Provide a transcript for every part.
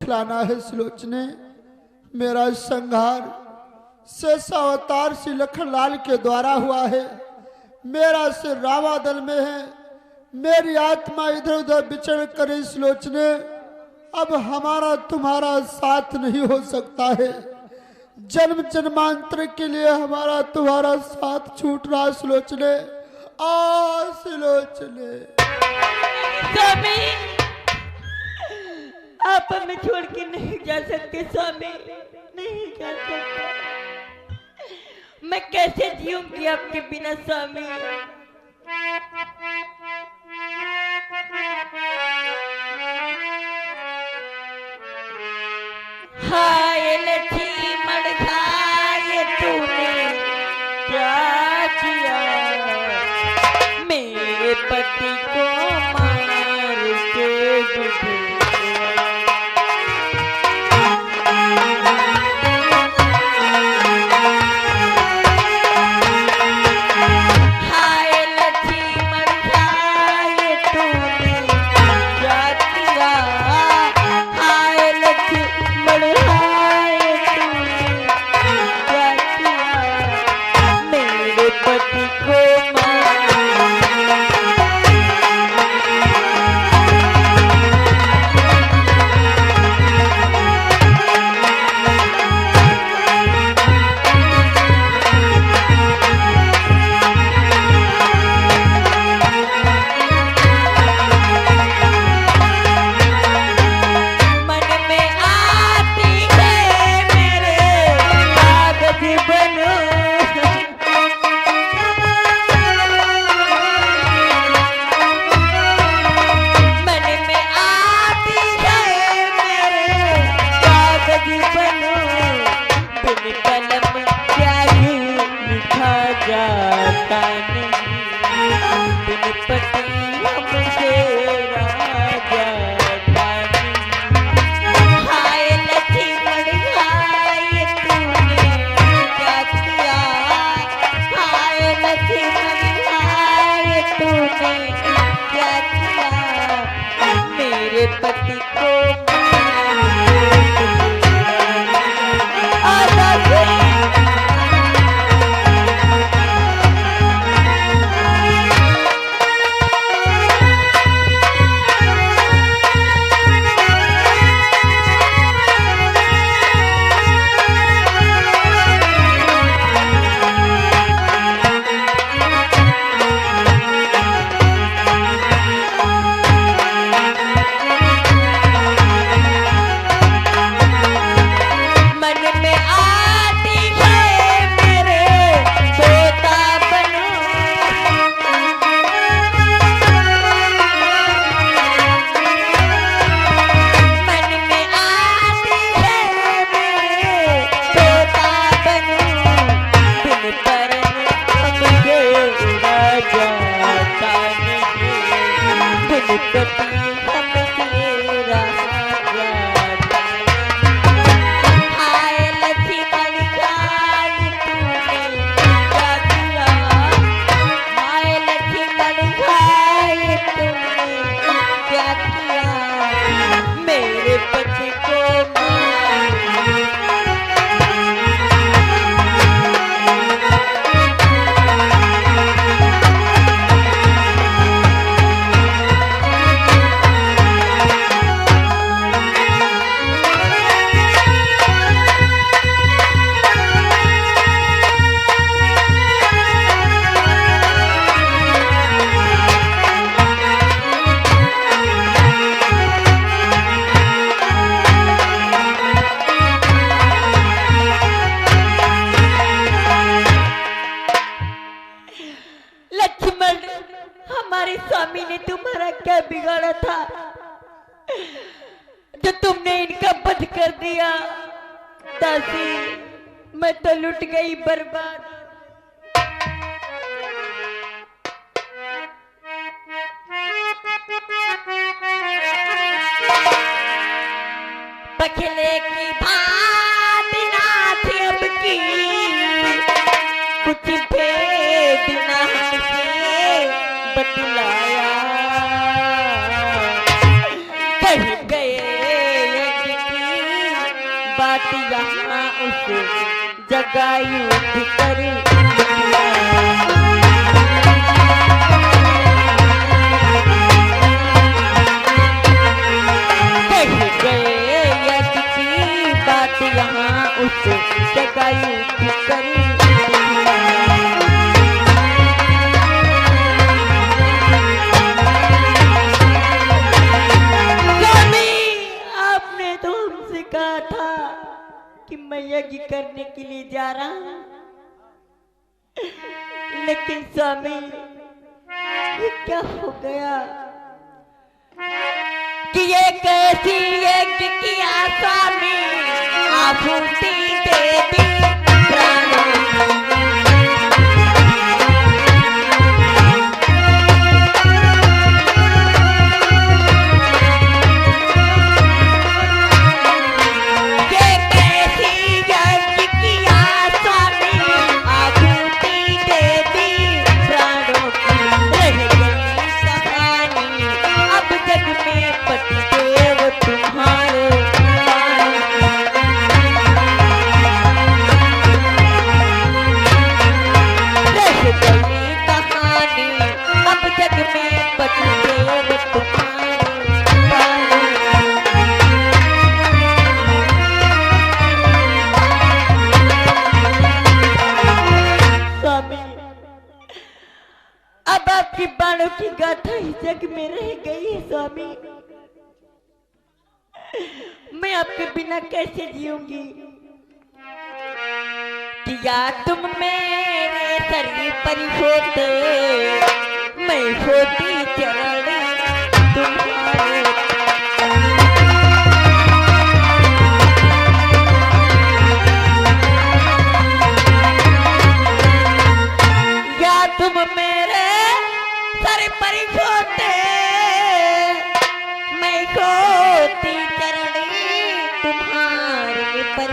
दिखलाना है सुलोचने। मेरा संहार शेषावतार श्री लखनलाल के द्वारा हुआ है। मेरा सिर रावादल में है, मेरी आत्मा इधर उधर विचरण करे सुलोचने। अब हमारा तुम्हारा साथ नहीं हो सकता है। जन्म जन्मांतर के लिए हमारा तुम्हारा साथ छूट रहा सुलोचने। आ सुलोचने, स्वामी आप हमें छोड़ के नहीं जा सकते स्वामी, नहीं जा सकते। मैं कैसे जीऊंगी आपके बिना स्वामी। हाय लक्ष्मण हाय तूने क्या किया, मेरे पति को मार के दुख। जो तुमने इनका वध कर दिया। दासी मैं तो लुट गई बर्बाद। पखले की भांति नाथी अब की कुछ भेद ना से बतलाया। कह गए बात यहाँ उसे जगाई उठ कर कह गए यश की बात यहाँ उसे जगाई उठ कर कहा था कि मैं यज्ञ करने के लिए जा रहा हूं, लेकिन स्वामी ये क्या हो गया कि ये कैसी यज्ञ किया स्वामी आहुति दे दी प्राणों की गाथा ही जग में रह गई है स्वामी। मैं आपके बिना कैसे जीऊंगी? किया तुम मेरे शरीर पर होते, मैं होती चरण तुम्हारे। या तुम मेरे सर पर होते, मैं होती चरणी तुम्हारे पर।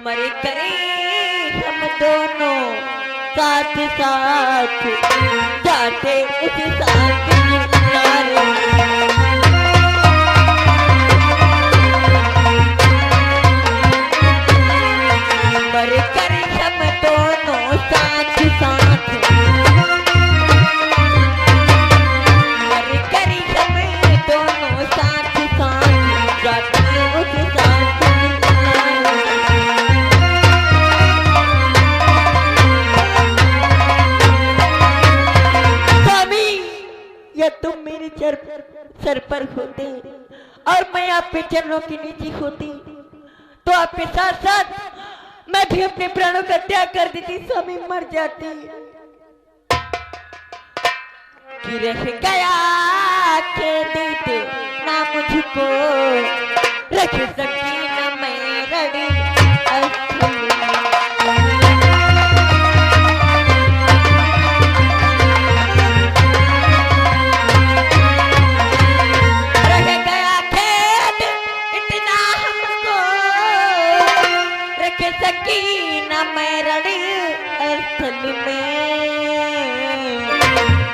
मर करे हम दोनों साथ साथ, जाते उस साथ किनारे। मर करे हम दोनों साथ साथ, या तुम मेरे सर पर होते और मैं आपके चरणों के नीचे होती, तो आपके साथ साथ मैं भी अपने प्राणों का त्याग कर देती, स्वामी मर जाती। कि रह गया के देते ना मुझको, रख सकी ना मैं रड़ी सकीना मैं रड़ी असल में।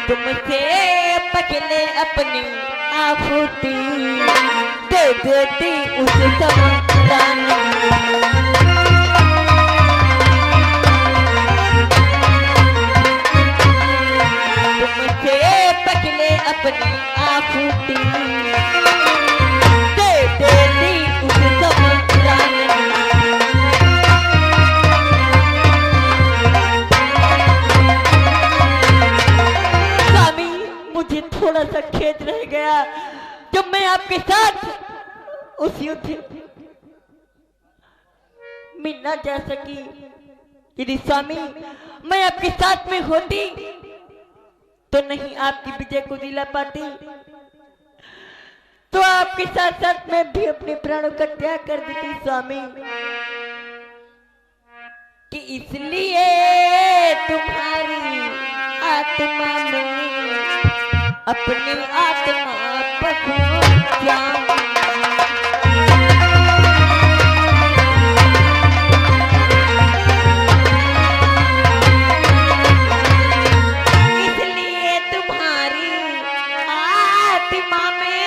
तुमसे पहले अपनी आहुति दे देती उस समाधान। तुमसे पहले अपनी आहुति दे देती उस समाधान। मुझे थोड़ा सा खेद रह गया जब मैं आपके साथ उस युद्ध में न जा सकी। यदि स्वामी मैं आपके साथ में होती तो नहीं आपकी विजय को दिला पाती, तो आपके साथ साथ मैं भी अपने प्राणों का त्याग कर देती स्वामी। कि इसलिए तुम्हारी आत्मा में अपनी आत्मा पखो जाऊं। इसलिए तुम्हारी आत्मा में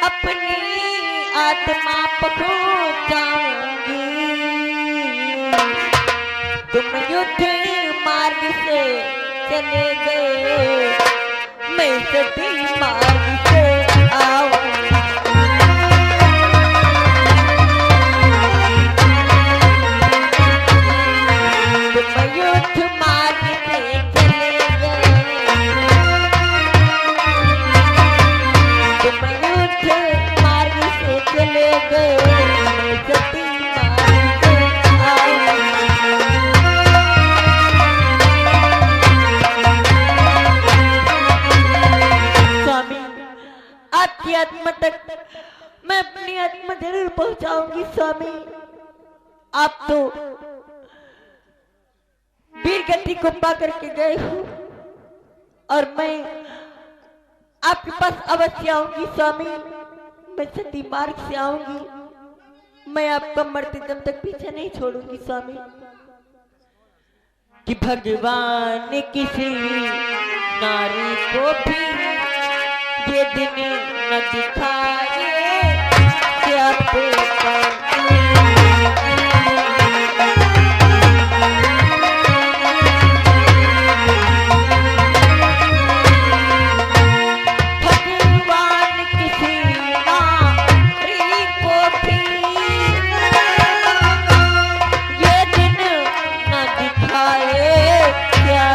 अपनी आत्मा पहुंचाऊंगी। तुम युद्ध मार्ग से चले गए, मैं सती मार्ग से आऊंगी। तुम युद्ध मार्ग से चले गए, तुम युद्ध मार्ग से चले गए, मैं सती मार्ग से आऊंगी। स्वामी, आपकी आत्मा तक मैं अपनी आत्मा जरूर पहुंचाऊंगी। स्वामी, आप तो वीर गति को पा करके गए हो और मैं आपके पास अवश्य आऊंगी। स्वामी, मैं सती मार्ग से आऊंगी। मैं आपका मरते दम तक पीछे नहीं छोड़ूंगी। स्वामी, कि भगवान किसी नारी को भी ये दिन न दिखाए, क्या भगवान किसी नारी को भी ये दिन न दिखाए, क्या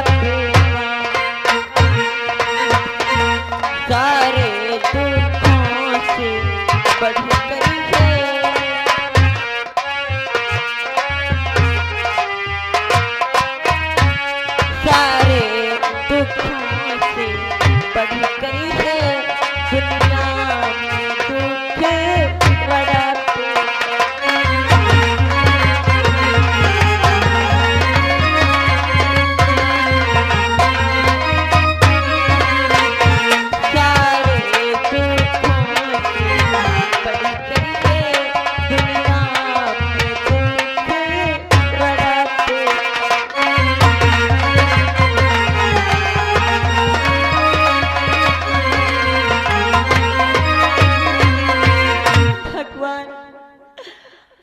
सारे दुखों से बढ़कर है, सारे दुखों से बढ़कर है, दुनिया में दुख बढ़ाते।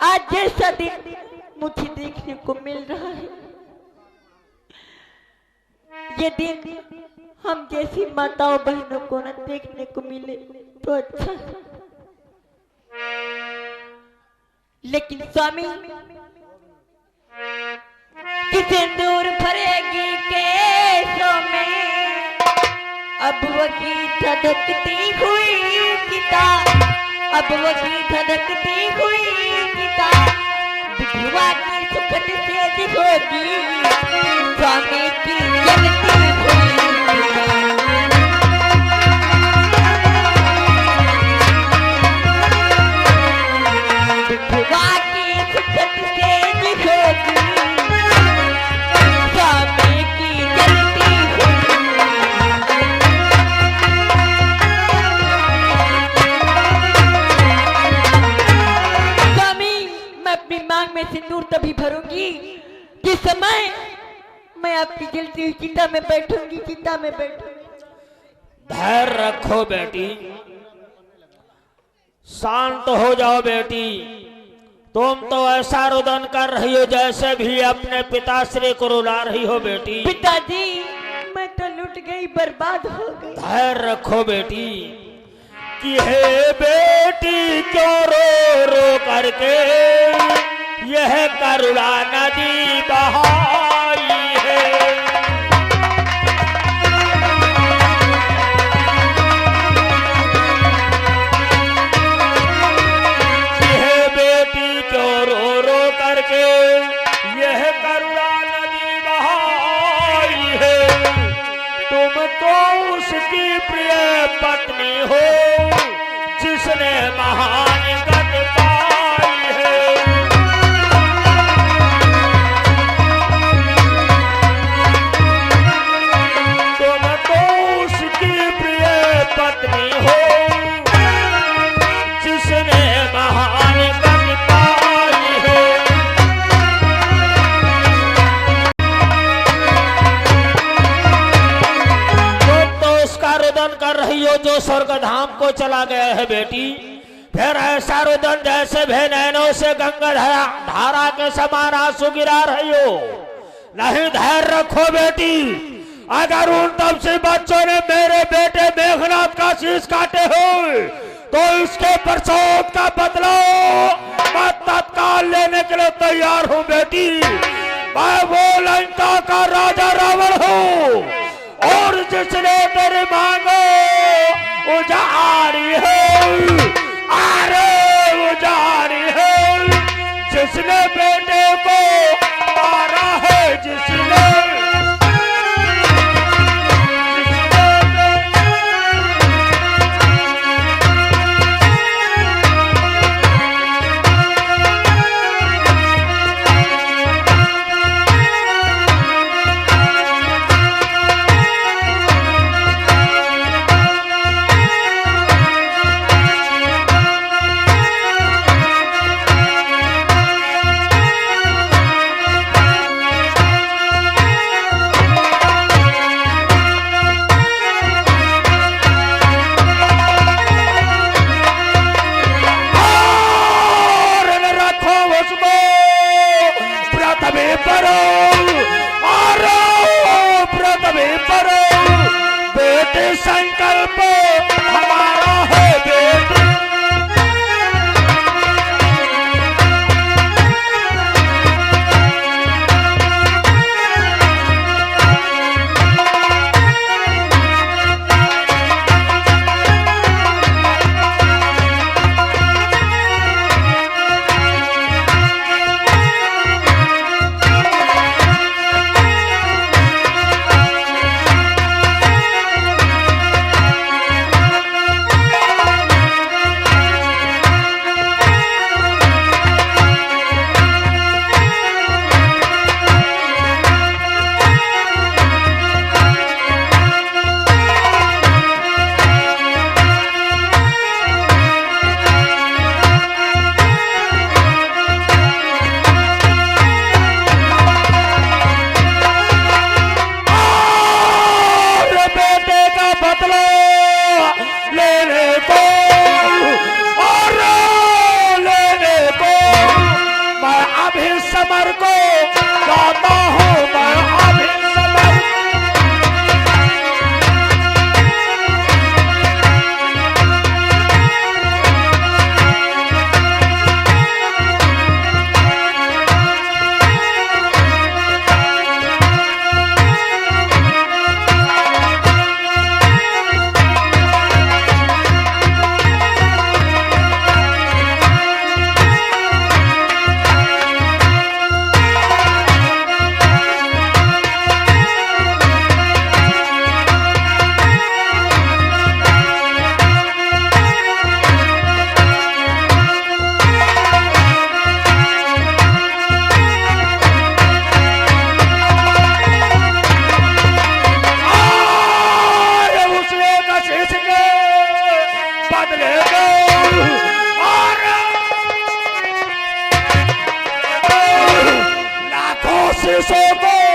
आज जैसा दिन मुझे देखने को मिल रहा है, ये दिन हम जैसी माताओं बहनों को न देखने को मिले तो अच्छा है। लेकिन स्वामी, कि सिंदूर भरेगी केसों में, अब वही धधकती हुई चिता, अब वही धधकती हुई चिता, विधवा की सुखद से होगी, स्वामी की जलती हुई चिता। विधवा की सुखद से होगी, स्वामी की जलती हुई। अपनी मांग में सिंदूर तभी भरूंगी जिस समय मैं आपकी जलती हुई चिता में बैठूंगी, चिता में बैठूंगी। धैर्य रखो बेटी, शांत हो जाओ बेटी। तुम तो ऐसा रुदन कर रही हो जैसे भी अपने पिताश्री को रुला रही हो बेटी। पिताजी, मैं तो लुट गई, बर्बाद हो गई। धैर्य रखो बेटी, कि हे बेटी क्यों रो रो करके यह करुणा नदी बहाई है। हे बेटी क्यों रो रो करके यह करुणा नदी बहाई है। तुम तो उसकी प्रिय पत्नी हो जिसने महान गत पाई है। तुम तो उसकी प्रिय पत्नी हो जिसने महान गत पाई है। तुम तो उसका रुदन कर रही हो जो स्वर्ग धाम को चला गया है बेटी। फिर ऐसा रुदन जैसे भे नैनों से गंगा धारा के समान आंसू गिरा रही हो। नहीं धैर्य रखो बेटी, अगर उन तब से बच्चों ने मेरे बेटे मेघनाथ का शीश काटे हो तो इसके प्रसोद का बदला मैं तत्काल लेने के लिए तैयार हूँ बेटी। मैं वो लंका का राजा रावण हूँ और जिसने तेरी मांगो उजाड़ी है, अरे उजाड़ी है, जिसने बेटे को मारा है, जिसने संकल्प हमारा है बेटी। समर को गाता हूँ मैं अभी समर। शीशों को